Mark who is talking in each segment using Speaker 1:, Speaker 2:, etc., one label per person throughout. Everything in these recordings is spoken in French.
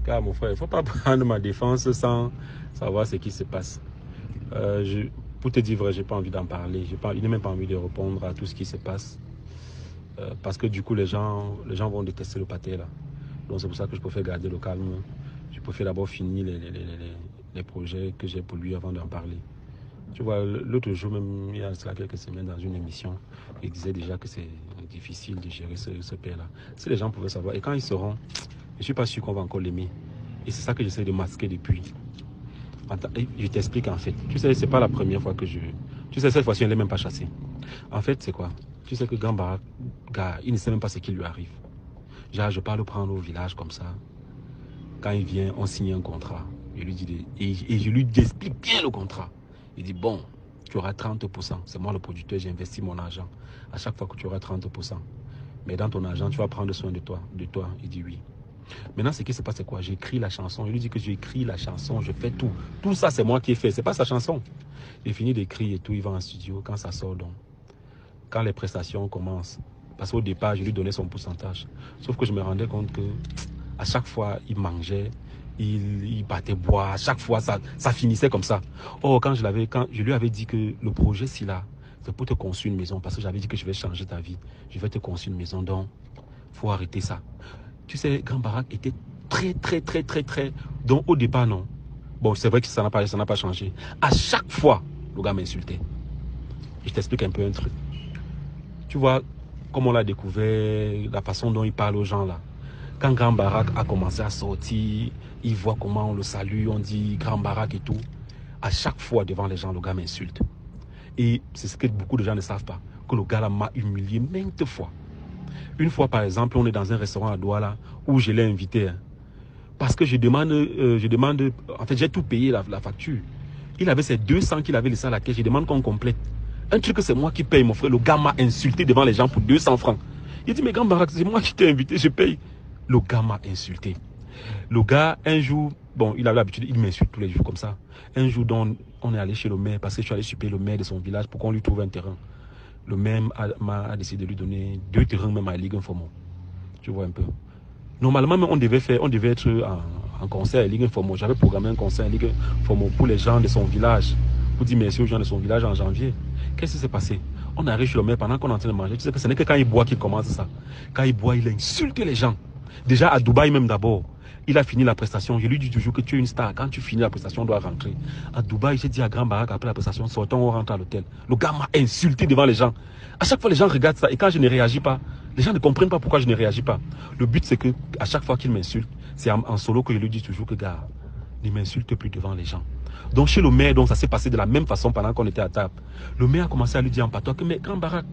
Speaker 1: Car mon frère, il ne faut pas prendre ma défense sans savoir ce qui se passe. Pour te dire vrai, je n'ai pas envie d'en parler. Je n'ai même pas envie de répondre à tout ce qui se passe. Parce que du coup, les gens vont détester le pâté là. Donc c'est pour ça que je préfère garder le calme. Je préfère d'abord finir les projets que j'ai pour lui avant d'en parler. Tu vois, l'autre jour même, il y a cela quelques semaines dans une émission, il disait déjà que c'est difficile de gérer ce père-là. Si les gens pouvaient savoir, et quand ils seront, je ne suis pas sûr qu'on va encore l'aimer. Et c'est ça que j'essaie de masquer depuis. Je t'explique en fait. Tu sais, c'est pas la première fois que je... Tu sais, cette fois-ci, elle n'est même pas chassée. En fait, c'est quoi? Tu sais que Gambara, gars, il ne sait même pas ce qui lui arrive. Genre, je parle prendre au village comme ça. Quand il vient, on signe un contrat. Je lui dis et je lui explique bien le contrat. Il dit, bon, tu auras 30%. C'est moi le producteur, j'ai investi mon argent. À chaque fois que tu auras 30%. Mais dans ton argent, tu vas prendre soin de toi. Il dit oui. Maintenant, ce qui se passe, c'est quoi? J'écris la chanson. Je lui dis que j'écris la chanson, je fais tout. Tout ça, c'est moi qui ai fait. C'est pas sa chanson. J'ai fini d'écrire et tout. Il va en studio. Quand ça sort, donc, quand les prestations commencent, parce qu'au départ, je lui donnais son pourcentage. Sauf que je me rendais compte que à chaque fois, il mangeait, il battait bois. À chaque fois, ça finissait comme ça. Or, quand je lui avais dit que le projet, si là, c'est pour te construire une maison, parce que j'avais dit que je vais changer ta vie. Je vais te construire une maison, donc, il faut arrêter ça. Tu sais, Grand Barack était très... Donc, au départ, non. Bon, c'est vrai que ça n'a pas changé. À chaque fois, le gars m'insultait. Je t'explique un peu un truc. Tu vois, comme on l'a découvert, la façon dont il parle aux gens, là. Quand Grand Barack a commencé à sortir, il voit comment on le salue, on dit Grand Barack et tout. À chaque fois, devant les gens, le gars m'insulte. Et c'est ce que beaucoup de gens ne savent pas, que le gars là m'a humilié maintes fois. Une fois, par exemple, on est dans un restaurant à Douala où je l'ai invité. Hein, parce que je demande, en fait, j'ai tout payé la facture. Il avait ses 200 qu'il avait laissé à la caisse, je demande qu'on complète. Un truc que c'est moi qui paye, mon frère. Le gars m'a insulté devant les gens pour 200 francs. Il dit, mais Grand Barack, c'est moi qui t'ai invité, je paye. Le gars m'a insulté. Le g'a, un jour, bon, il avait l'habitude, il m'insulte tous les jours comme ça. Un jour, donc, on est allé chez le maire, parce que je suis allé supplier le maire de son village pour qu'on lui trouve un terrain. Le maire m'a décidé de lui donner 2 terrains même à Ligue Informo. Tu vois un peu. Normalement, on devait être en concert à Ligue Informo. J'avais programmé un concert à Ligue Informo pour les gens de son village. Pour dire merci aux gens de son village en janvier. Qu'est-ce qui s'est passé? On arrive chez le maire pendant qu'on est en train de manger. Tu sais que ce n'est que quand il boit qu'il commence ça. Quand il boit, il insulte les gens. Déjà à Dubaï même d'abord. Il a fini la prestation. Je lui dis toujours que tu es une star. Quand tu finis la prestation, on doit rentrer. À Dubaï, j'ai dit à Grand Barack après la prestation, sortons, on rentre à l'hôtel. Le gars m'a insulté devant les gens. À chaque fois, les gens regardent ça. Et quand je ne réagis pas, les gens ne comprennent pas pourquoi je ne réagis pas. Le but, c'est que à chaque fois qu'il m'insulte, c'est en solo que je lui dis toujours que, gars, ne m'insulte plus devant les gens. Donc chez le maire, donc, ça s'est passé de la même façon pendant qu'on était à table. Le maire a commencé à lui dire en patois que, mais Grand Barack,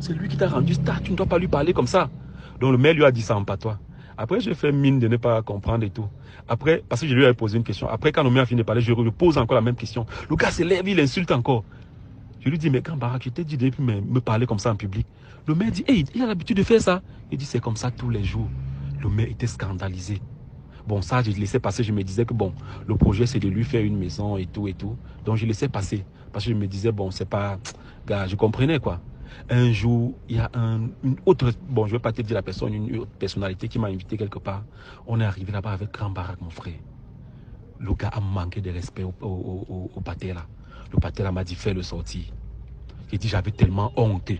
Speaker 1: c'est lui qui t'a rendu star, tu ne dois pas lui parler comme ça. Donc le maire lui a dit ça en patois. Après, j'ai fait mine de ne pas comprendre et tout. Après, parce que je lui avais posé une question. Après, quand le maire a fini de parler, je lui pose encore la même question. Le gars se lève, il insulte encore. Je lui dis, mais Grand Barack, je t'ai dit depuis me parler comme ça en public. Le maire dit, hey, il a l'habitude de faire ça. Il dit, c'est comme ça tous les jours. Le maire était scandalisé. Bon, ça, je laissais passer. Je me disais que bon, le projet, c'est de lui faire une maison et tout et tout. Donc, je laissais passer. Parce que je me disais, bon, c'est pas... Gars, je comprenais quoi. Un jour, il y a une autre... Bon, je ne vais pas te dire la personne, une autre personnalité qui m'a invité quelque part. On est arrivé là-bas avec Grand Barack, mon frère. Le gars a manqué de respect au pâté là. Le pâté là m'a dit, fais le sortir. Il dit, j'avais tellement honte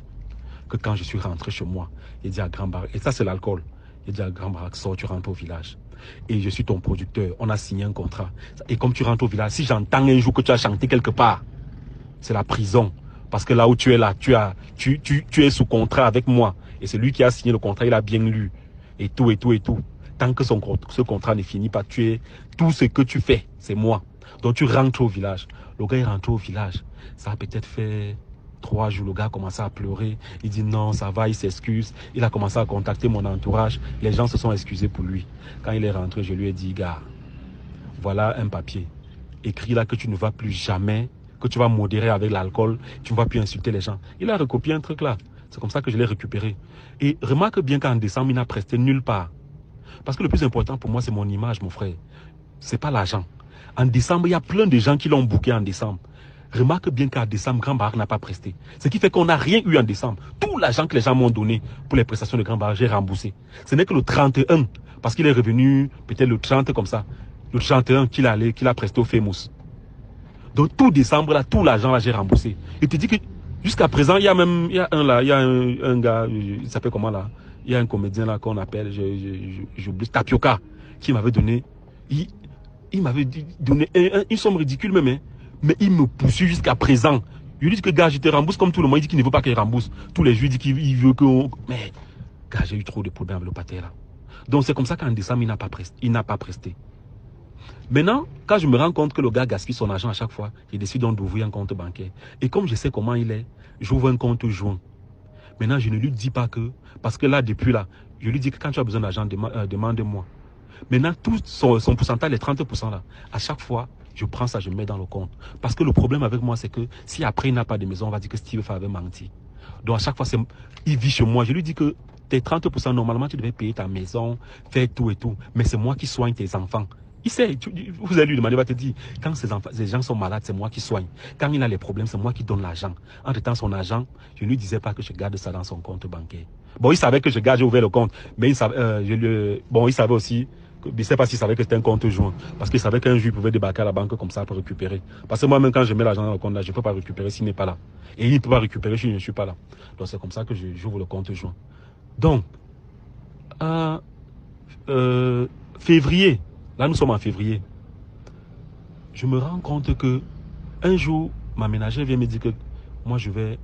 Speaker 1: que quand je suis rentré chez moi, il dit à Grand Barack, et ça c'est l'alcool. Il dit à Grand Barack, sors, tu rentres au village. Et je suis ton producteur, on a signé un contrat. Et comme tu rentres au village, si j'entends un jour que tu as chanté quelque part, c'est la prison. Parce que là où tu es là, tu es sous contrat avec moi. Et c'est lui qui a signé le contrat, il a bien lu. Et tout. Tant que ce contrat n'est fini pas, tout ce que tu fais, c'est moi. Donc tu rentres au village. Le gars est rentré au village. Ça a peut-être fait 3 jours, le gars a commencé à pleurer. Il dit non, ça va, il s'excuse. Il a commencé à contacter mon entourage. Les gens se sont excusés pour lui. Quand il est rentré, je lui ai dit, gars, voilà un papier. Écris là que tu ne vas plus jamais, que tu vas modérer avec l'alcool, tu ne vas plus insulter les gens. Il a recopié un truc là. C'est comme ça que je l'ai récupéré. Et remarque bien qu'en décembre, il n'a presté nulle part. Parce que le plus important pour moi, c'est mon image, mon frère. C'est pas l'argent. En décembre, il y a plein de gens qui l'ont booké en décembre. Remarque bien qu'en décembre, Grand Barak n'a pas presté. Ce qui fait qu'on n'a rien eu en décembre. Tout l'argent que les gens m'ont donné pour les prestations de Grand Barak, j'ai remboursé. Ce n'est que le 31, parce qu'il est revenu peut-être le 30 comme ça. Le 31 qu'il a presté au Famous. Donc tout décembre, là, tout l'argent, là, j'ai remboursé. Il te dit que jusqu'à présent, il y a un gars, il s'appelle comment là? Il y a un comédien là qu'on appelle, j'oublie, Tapioca, qui m'avait donné, il m'avait donné une somme ridicule même, hein, mais il me poursuit jusqu'à présent. Je lui dis que gars, je te rembourse comme tout le monde. Il dit qu'il ne veut pas qu'il rembourse. Tous les jours, il dit qu'il veut que... Mais, gars, j'ai eu trop de problèmes avec le pâté là. Donc c'est comme ça qu'en décembre, il n'a pas presté. Maintenant, quand je me rends compte que le gars gaspille son argent à chaque fois, je décide donc d'ouvrir un compte bancaire. Et comme je sais comment il est, j'ouvre un compte joint. Maintenant, je ne lui dis pas que... Parce que là, depuis là, je lui dis que quand tu as besoin d'argent, demande-moi. Maintenant, tout son pourcentage, les 30% là, à chaque fois, je prends ça, je mets dans le compte. Parce que le problème avec moi, c'est que si après il n'a pas de maison, on va dire que Steve avait menti. Donc à chaque fois, il vit chez moi. Je lui dis que tes 30%, normalement, tu devais payer ta maison, faire tout et tout. Mais c'est moi qui soigne tes enfants. Il sait, vous allez lui demander, il va te dire, quand ces gens sont malades, c'est moi qui soigne. Quand il a les problèmes, c'est moi qui donne l'argent. Entre-temps, son argent, je ne lui disais pas que je garde ça dans son compte bancaire. Bon, il savait que j'ai ouvert le compte, mais il savait, il savait aussi, je ne sais pas s'il savait que c'était un compte joint, parce qu'il savait qu'un jour, il pouvait débarquer à la banque comme ça pour récupérer. Parce que moi-même, quand je mets l'argent dans le compte là, je ne peux pas récupérer s'il n'est pas là. Et il ne peut pas récupérer si je ne suis pas là. Donc, c'est comme ça que j'ouvre le compte joint. Donc, février, là, nous sommes en février. Je me rends compte que un jour, ma ménagère vient me dire que moi, je vais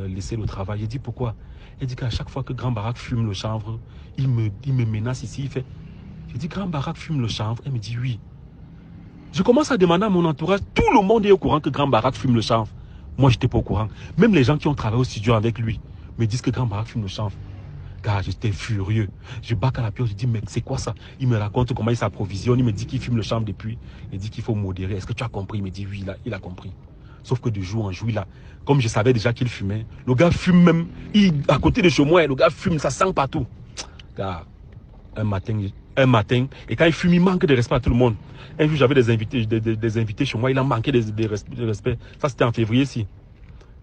Speaker 1: laisser le travail. J'ai dit pourquoi? Elle dit qu'à chaque fois que Grand Barak fume le chanvre, il me menace ici. Il fait... J'ai dit, Grand Barak fume le chanvre. Elle me dit oui. Je commence à demander à mon entourage. Tout le monde est au courant que Grand Barak fume le chanvre. Moi, je n'étais pas au courant. Même les gens qui ont travaillé au studio avec lui me disent que Grand Barak fume le chanvre. Car j'étais furieux. Je bac à la pioche, je dis, mais c'est quoi ça? Il me raconte comment il s'approvisionne. Il me dit qu'il fume le chanvre depuis. Il dit qu'il faut modérer. Est-ce que tu as compris? Il me dit oui, il a compris. Sauf que de jour en jour, comme je savais déjà qu'il fumait, le gars fume même. À côté de chez moi, le gars fume, ça sent partout. Car un matin, et quand il fume, il manque de respect à tout le monde. Un jour, j'avais des invités chez moi, il a manqué de respect. Ça, c'était en février-ci.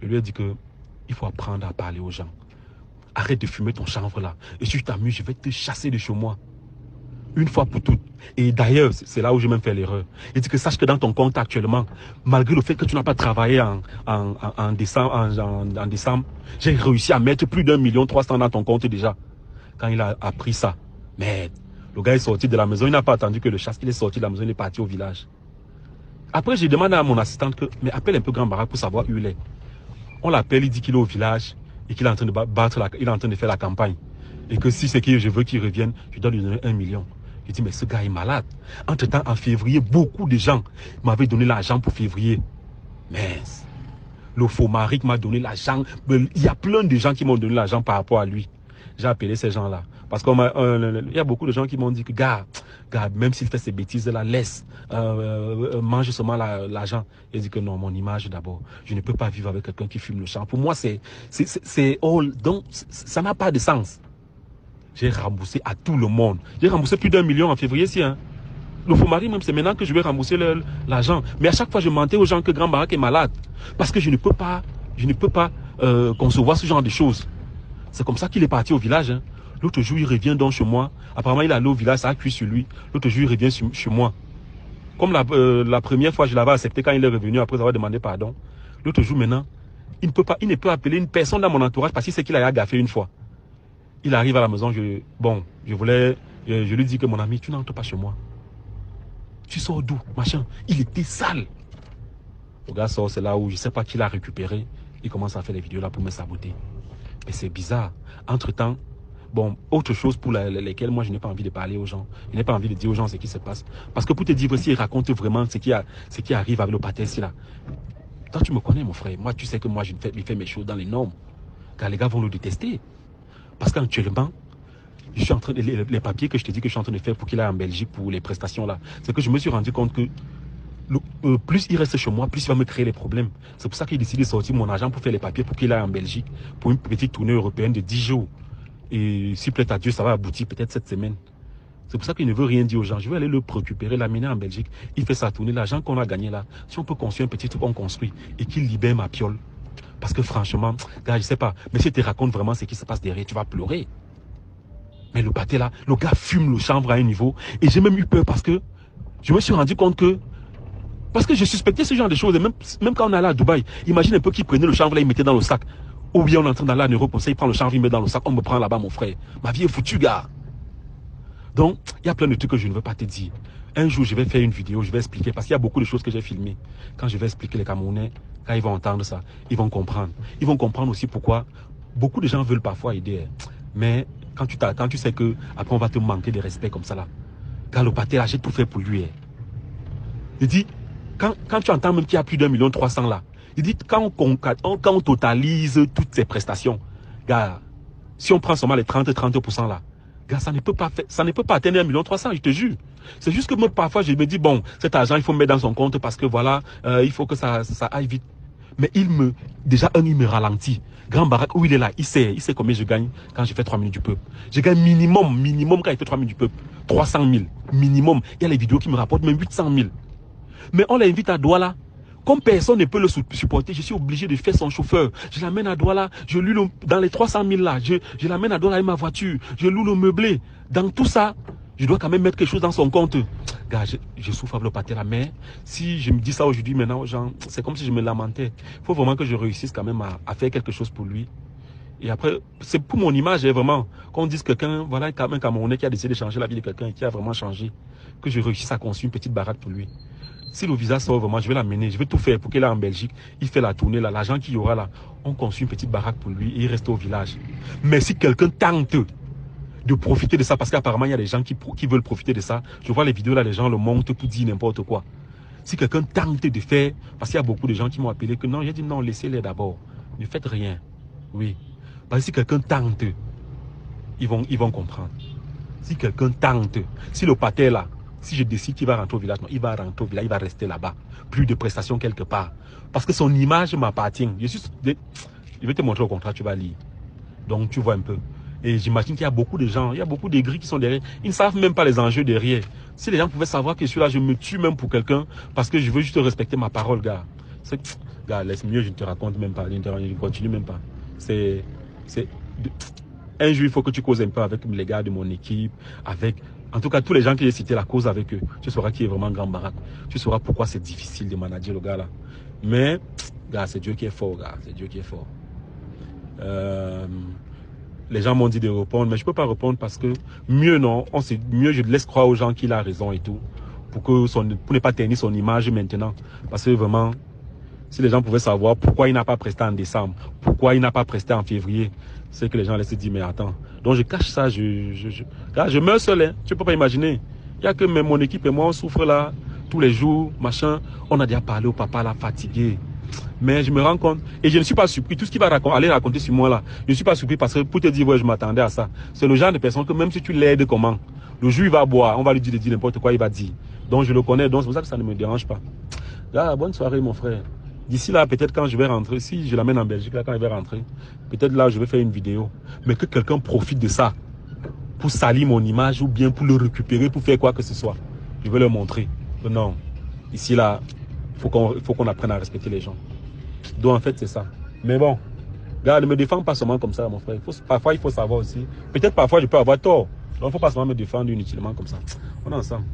Speaker 1: Je lui ai dit que il faut apprendre à parler aux gens. Arrête de fumer ton chanvre là. Et si tu t'amuses, je vais te chasser de chez moi. Une fois pour toutes. Et d'ailleurs, c'est là où j'ai même fait l'erreur. Il dit que sache que dans ton compte actuellement, malgré le fait que tu n'as pas travaillé en décembre, j'ai réussi à mettre plus d'1 300 000 dans ton compte déjà. Quand il a appris ça, mais le gars est sorti de la maison, il n'a pas attendu que le chasse, il est sorti de la maison, il est parti au village. Après, j'ai demandé à mon assistante que, mais appelle un peu Grand Barak pour savoir où il est. On l'appelle, il dit qu'il est au village et qu'il est en train de il est en train de faire la campagne. Et que si c'est que je veux qu'il revienne, je dois lui donner 1 million. Je dis, mais ce gars est malade. Entre-temps, en février, beaucoup de gens m'avaient donné l'argent pour février. Mais le faux mari m'a donné l'argent. Il y a plein de gens qui m'ont donné l'argent par rapport à lui. J'ai appelé ces gens-là. Parce qu'il y a beaucoup de gens qui m'ont dit que, gars, même s'il fait ces bêtises-là, laisse, mange seulement l'argent. J'ai dit que non, mon image d'abord. Je ne peux pas vivre avec quelqu'un qui fume le champ. Pour moi, donc, ça n'a pas de sens. J'ai remboursé à tout le monde. J'ai remboursé plus d'1 million en février-ci. Hein. Le faux mari, même, c'est maintenant que je vais rembourser l'argent. Mais à chaque fois, je mentais aux gens que Grand Barak est malade. Parce que je ne peux pas concevoir ce genre de choses. C'est comme ça qu'il est parti au village. Hein. L'autre jour, il revient donc chez moi. Apparemment, il est allé au village, ça a cuit sur lui. L'autre jour, il revient chez moi. Comme la première fois, je l'avais accepté quand il est revenu après avoir demandé pardon. L'autre jour, maintenant, il ne peut appeler une personne dans mon entourage parce qu'il sait qu'il a gaffé une fois. Il arrive à la maison, je lui dis que mon ami, tu n'entres pas chez moi. Tu sors d'où, machin. Il était sale. Le gars sort, c'est là où je ne sais pas qui l'a récupéré. Il commence à faire les vidéos là pour me saboter. Mais c'est bizarre. Entre-temps, autre chose pour lesquelles moi je n'ai pas envie de parler aux gens. Je n'ai pas envie de dire aux gens ce qui se passe. Parce que pour te dire aussi, il raconte vraiment ce qui arrive avec le pâté ici là. Toi, tu me connais, mon frère. Moi, tu sais que moi, je fais mes choses dans les normes. Car les gars vont nous détester. Parce qu'actuellement, je suis en train les papiers que je te dis que je suis en train de faire pour qu'il aille en Belgique pour les prestations là, c'est que je me suis rendu compte que plus il reste chez moi, plus il va me créer les problèmes. C'est pour ça qu'il décide de sortir mon argent pour faire les papiers pour qu'il aille en Belgique pour une petite tournée européenne de 10 jours. Et s'il plaît à Dieu, ça va aboutir peut-être cette semaine. C'est pour ça qu'il ne veut rien dire aux gens. Je vais aller le récupérer, l'amener en Belgique. Il fait sa tournée. L'argent qu'on a gagné là, si on peut construire un petit truc, on construit. Et qu'il libère ma piole. Parce que franchement, gars, je sais pas. Mais si tu te racontes vraiment ce qui se passe derrière, tu vas pleurer. Mais le pâté là, le gars fume le chanvre à un niveau. Et j'ai même eu peur parce que je me suis rendu compte que... Parce que je suspectais ce genre de choses. Et même quand on allait à Dubaï, imagine un peu qu'il prenait le chanvre là, il mettait dans le sac. Ou bien on est en train d'aller en Europe, comme ça, il prend le chanvre, il met dans le sac. On me prend là-bas, mon frère. Ma vie est foutue, gars. Donc, il y a plein de trucs que je ne veux pas te dire. Un jour, je vais faire une vidéo, je vais expliquer, parce qu'il y a beaucoup de choses que j'ai filmées. Quand je vais expliquer les Camerounais, quand ils vont entendre ça, ils vont comprendre. Ils vont comprendre aussi pourquoi beaucoup de gens veulent parfois aider. Mais quand tu sais que après on va te manquer de respect comme ça là. Quand le pâté là, j'ai tout fait pour lui. Il dit, quand tu entends même qu'il y a plus d'1,3 million là, il dit, quand on totalise toutes ces prestations, gars, si on prend seulement les 30% là, gars, ça ne peut pas atteindre 1,3 million, je te jure. C'est juste que moi, parfois, je me dis, bon, cet argent, il faut me mettre dans son compte parce que voilà, il faut que ça aille vite. Mais déjà, il me ralentit. Grand Barack, où il est là, il sait combien je gagne quand je fais 3 minutes du peuple. Je gagne minimum quand il fait 3 minutes du peuple. 300 000, minimum. Il y a les vidéos qui me rapportent même 800 000. Mais on l'invite à Douala. Comme personne ne peut le supporter, je suis obligé de faire son chauffeur. Je l'amène à Douala, je loue dans les 300 000 là, je l'amène à Douala avec ma voiture, je loue le meublé. Dans tout ça, je dois quand même mettre quelque chose dans son compte. Gars, je souffre avec le pâté là, mais si je me dis ça aujourd'hui maintenant aux gens, c'est comme si je me lamentais. Il faut vraiment que je réussisse quand même à faire quelque chose pour lui. Et après, c'est pour mon image, vraiment, qu'on dise quelqu'un, voilà, un Camerounais qui a décidé de changer la vie de quelqu'un et qui a vraiment changé, que je réussisse à construire une petite baraque pour lui. Si le visa sort vraiment, je vais l'amener, je vais tout faire pour qu'il est en Belgique, il fait la tournée là, l'argent qu'il y aura là, on construit une petite baraque pour lui et il reste au village. Mais si quelqu'un tente de profiter de ça, parce qu'apparemment il y a des gens qui veulent profiter de ça, je vois les vidéos là, les gens le montent pour dire n'importe quoi. Si quelqu'un tente de faire, parce qu'il y a beaucoup de gens qui m'ont appelé que non, j'ai dit non, laissez-les d'abord, ne faites rien. Oui, parce que si quelqu'un tente, ils vont comprendre. Si quelqu'un tente, si le pâté là, si je décide qu'il va rentrer au village, non, il va rentrer au village, il va rester là-bas. Plus de prestations quelque part. Parce que son image m'appartient. Je vais te montrer au contrat, tu vas lire. Donc tu vois un peu. Et j'imagine qu'il y a beaucoup de gens, il y a beaucoup de gris qui sont derrière. Ils ne savent même pas les enjeux derrière. Si les gens pouvaient savoir que je suis là, je me tue même pour quelqu'un parce que je veux juste respecter ma parole, gars. Gars, laisse mieux, je ne te raconte même pas, je ne continue même pas. Un jour, il faut que tu causes un peu avec les gars de mon équipe, en tout cas, tous les gens que j'ai cités, la cause avec eux. Tu sauras qui est vraiment Grand Barack. Tu sauras pourquoi c'est difficile de manager le gars là. Mais, gars, c'est Dieu qui est fort, gars. C'est Dieu qui est fort. Les gens m'ont dit de répondre, mais je ne peux pas répondre parce que mieux non. Mieux je laisse croire aux gens qu'il a raison et tout. Pour ne pas ternir son image maintenant. Parce que vraiment, si les gens pouvaient savoir pourquoi il n'a pas presté en décembre, pourquoi il n'a pas presté en février, c'est que les gens allaient se dire, mais attends. Donc je cache ça, je meurs seul, hein. Tu ne peux pas imaginer. Il n'y a que mon équipe et moi, on souffre là, tous les jours, machin. On a déjà parlé au papa là, fatigué. Mais je me rends compte, et je ne suis pas surpris, tout ce qu'il va aller raconter sur moi là, je ne suis pas surpris parce que pour te dire, ouais, je m'attendais à ça. C'est le genre de personne que même si tu l'aides comment, le jour il va boire, on va lui dire de dire n'importe quoi, il va dire. Donc je le connais, donc c'est pour ça que ça ne me dérange pas. Là, bonne soirée mon frère. D'ici là, peut-être quand je vais rentrer, si je l'amène en Belgique, là, quand il va rentrer, peut-être là, je vais faire une vidéo. Mais que quelqu'un profite de ça pour salir mon image ou bien pour le récupérer, pour faire quoi que ce soit. Je vais leur montrer que non, ici là, il faut qu'on apprenne à respecter les gens. Donc en fait, c'est ça. Mais bon, gars, ne me défends pas seulement comme ça, mon frère. Parfois, il faut savoir aussi. Peut-être parfois, je peux avoir tort. Donc il ne faut pas seulement me défendre inutilement comme ça. On est ensemble.